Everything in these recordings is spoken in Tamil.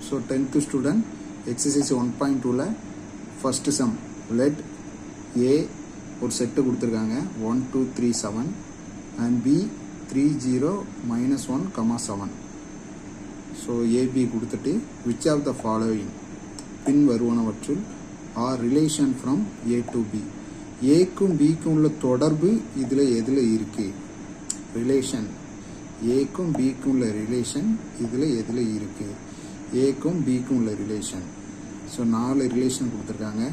ஸோ 10th ஸ்டூடெண்ட் எக்ஸசைஸ் 1.2ல ஃபஸ்ட்டு சம் லெட் ஏ ஒரு செட்டு கொடுத்துருக்காங்க 1 2 3 7 அண்ட் பி 3 0 -1, 7. ஸோ ஏபி கொடுத்துட்டு விச் ஆஃப் த ஃபாலோவிங் பின் வருவனவற்றுள் are relation from A to B. ஏக்கும் பிக்கும் உள்ள தொடர்பு இதில் எதில் இருக்குது? ரிலேஷன் ஏக்கும் பிக்கும் உள்ள ரிலேஷன் இதில் எதில் இருக்குது? ஏக்கும் பிக்கும் உள்ள ரிலேஷன். ஸோ 4 ரிலேஷன் கொடுத்துருக்காங்க.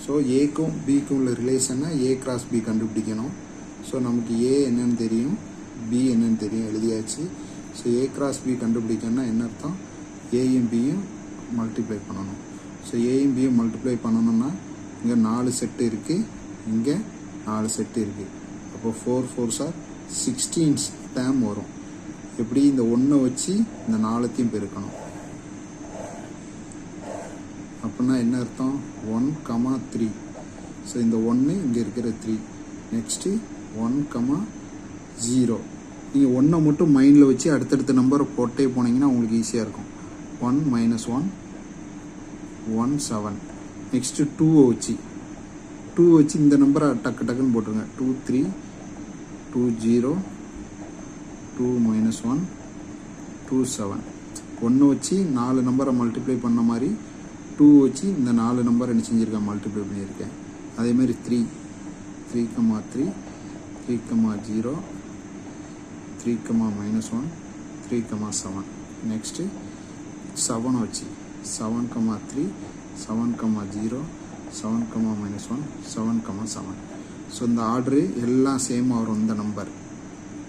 ஸோ ஏக்கும் பிக்கும் உள்ள ரிலேஷன்னா ஏ கிராஸ் பி கண்டுபிடிக்கணும். ஸோ நமக்கு ஏ என்னன்னு தெரியும், பி என்னன்னு தெரியும், எழுதியாச்சு. ஸோ ஏ கிராஸ் பி கண்டுபிடிக்கணும்னா என்ன அர்த்தம்? ஏயும் பியும் மல்டிப்ளை பண்ணணும். ஸோ ஏயும் பியும் மல்டிப்ளை பண்ணணும்னா இங்கே 4 செட்டு இருக்குது, இங்கே 4 செட்டு இருக்குது. அப்போ 4 4s are 16 டேம் வரும். எப்படி? இந்த 1 வச்சு இந்த 4த்தையும் பெருக்கணும். அப்படின்னா என்ன அர்த்தம்? 1, 3. ஸோ இந்த 1 இங்கே இருக்கிற 3. நெக்ஸ்ட்டு 1, 0. நீங்கள் 1 மட்டும் மைண்டில் வச்சு அடுத்தடுத்த நம்பரை போட்டே போனீங்கன்னா உங்களுக்கு ஈஸியாக இருக்கும். 1 -1 1 7. நெக்ஸ்ட்டு 2 வச்சு இந்த நம்பரை டக்குன்னு போட்டுருங்க. 2 3 2 0 2 -1 2 7. 1 வச்சு 4 நம்பரை மல்டிப்ளை பண்ண மாதிரி 2 வச்சு இந்த 4 நம்பரை என்ன செஞ்சுருக்கேன்? மல்டிப்ளை பண்ணியிருக்கேன். அதேமாதிரி 3 3 3 3 0 3 -1 3 7. நெக்ஸ்ட்டு 7 வச்சு 7 3 7 0 7 -1 7 7. ஸோ இந்த ஆர்டரு எல்லாம் சேமாக வரும் இந்த நம்பர்.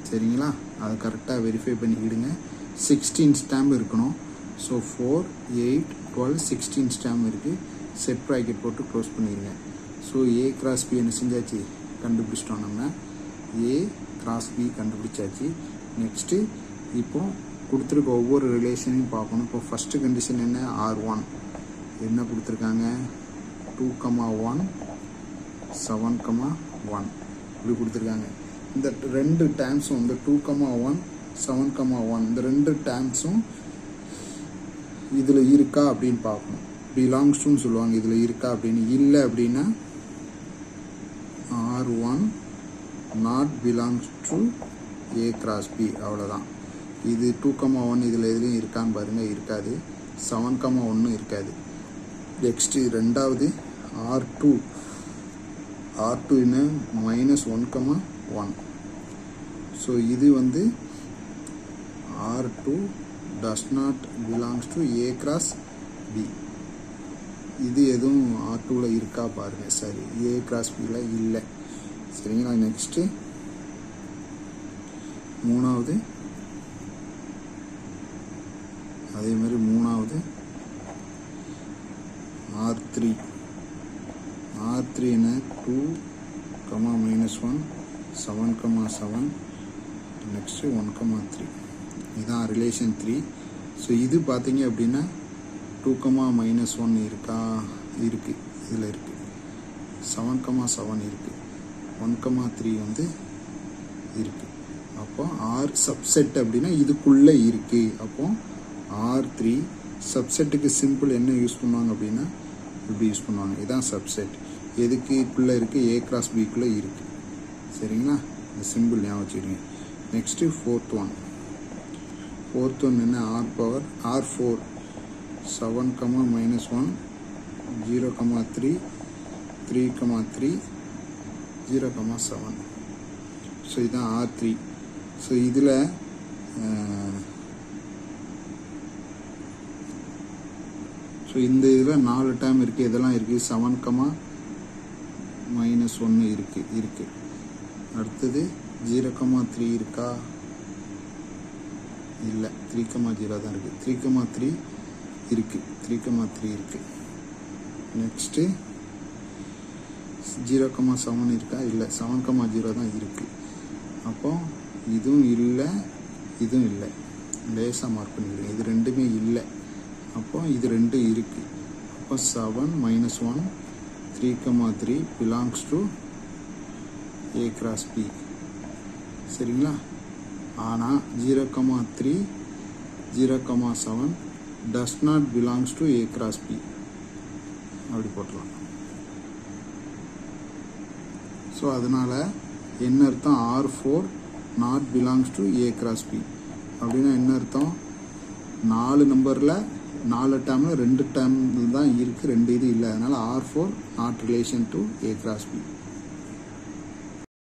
சரிங்களா? அதை கரெக்டாக வெரிஃபை பண்ணிக்கிடுங்க. 16 ஸ்டாம்ப் இருக்கணும். ஸோ 4 8 12 16 ஸ்டாம்ப் இருக்குது. செட் ப்ராக்கெட் போட்டு க்ளோஸ் பண்ணிடுங்க. ஸோ ஏ கிராஸ் பி என்ன செஞ்சாச்சு? கண்டுபிடிச்சிட்டோம். நம்ம ஏ கிராஸ் பி கண்டுபிடிச்சாச்சு. நெக்ஸ்ட்டு இப்போ கொடுத்துருக்க ஒவ்வொரு ரிலேஷனையும் பார்க்கணும். இப்போ ஃபஸ்ட்டு கண்டிஷன் என்ன? R1 என்ன கொடுத்துருக்காங்க? 2, 1 7, 1 இப்படி கொடுத்துருக்காங்க. இந்த 2 டேர்ம்ஸும் இந்த 2, 1 7, 1 இந்த 2 டேர்ம்ஸும் இதில் இருக்கா அப்படின்னு பார்க்கணும். பிலாங்ஸ் டுன்னு சொல்லுவாங்க. இதில் இருக்கா அப்படின்னு. இல்லை அப்படின்னா R1 not belongs to A cross B, அவ்வளோதான். இது 2, 1 இதில் எதுலேயும் இருக்கான்னு பாருங்கள். இருக்காது. 7, 1 இருக்காது. நெக்ஸ்ட்டு ரெண்டாவது R2 என்ன? -1, 1. ஸோ இது வந்து R2 does not belongs to A cross B. இது எதுவும் R2வில் இருக்கா பாருங்கள். சரி, ஏ கிராஸ் பியில் இல்லை. சரிங்களா? நெக்ஸ்ட்டு மூணாவது அதே மாதிரி மூணாவது R3 என்ன? 2, -1 7, 7. நெக்ஸ்ட்டு 1, 3. இதுதான் ரிலேஷன் 3. ஸோ இது பார்த்தீங்க அப்படின்னா 2, -1 இருக்கா? இருக்குது. இதில் இருக்குது. 7, 7 இருக்குது. 1, 3 வந்து இருக்குது. அப்போ R சப்செட் அப்படின்னா இதுக்குள்ளே இருக்குது. அப்போ R3 சப்செட்டுக்கு சிம்பிள் என்ன யூஸ் பண்ணுவாங்க அப்படின்னா இப்படி யூஸ் பண்ணுவாங்க. இதுதான் சப்செட். எதுக்குள்ளே இருக்குது? ஏ கிராஸ் பிக்குள்ளே இருக்குது. சரிங்களா? இந்த சிம்பிள் ஞாபகம் வச்சுருங்க. நெக்ஸ்ட்டு ஃபோர்த் ஒன் என்ன? R4 7, -1 0, 3 3, 3 0, 7. ஸோ இதுதான் R3. ஸோ இதில் ஸோ இந்த இதில் 4 டைம் இருக்குது. இதெல்லாம் இருக்குது. 7, -1 இருக்குது. அடுத்தது 0, 3 இருக்கா? இல்லை. 3, 0 தான் இருக்குது. 3, 3 இருக்குது. 3, 3 இருக்குது. நெக்ஸ்ட்டு 0, 7 இருக்கா? இல்லை. 7, 0 தான் இருக்குது. அப்போ இதுவும் இல்லை, இதுவும் இல்லை. லேசாக மார்க் பண்ணிக்கிறேன். இது ரெண்டுமே இல்லை. அப்போ இது 2 இருக்குது. அப்போ 7 -1 3, 3 belongs to A cross B. சரிங்களா? ஆனால் 0, 3 0, 7 does not belongs to A cross B அப்படி போட்டலாம். ஸோ அதனால் என்ன அர்த்தம், R4 not belongs to A cross B அப்படின்னா என்ன அர்த்தம், 4 நம்பரில் 4 டேர்மில் 2 டேர்ம் தான் இருக்குது, 2 இது இல்லை. அதனால் R4 not relation to A cross B.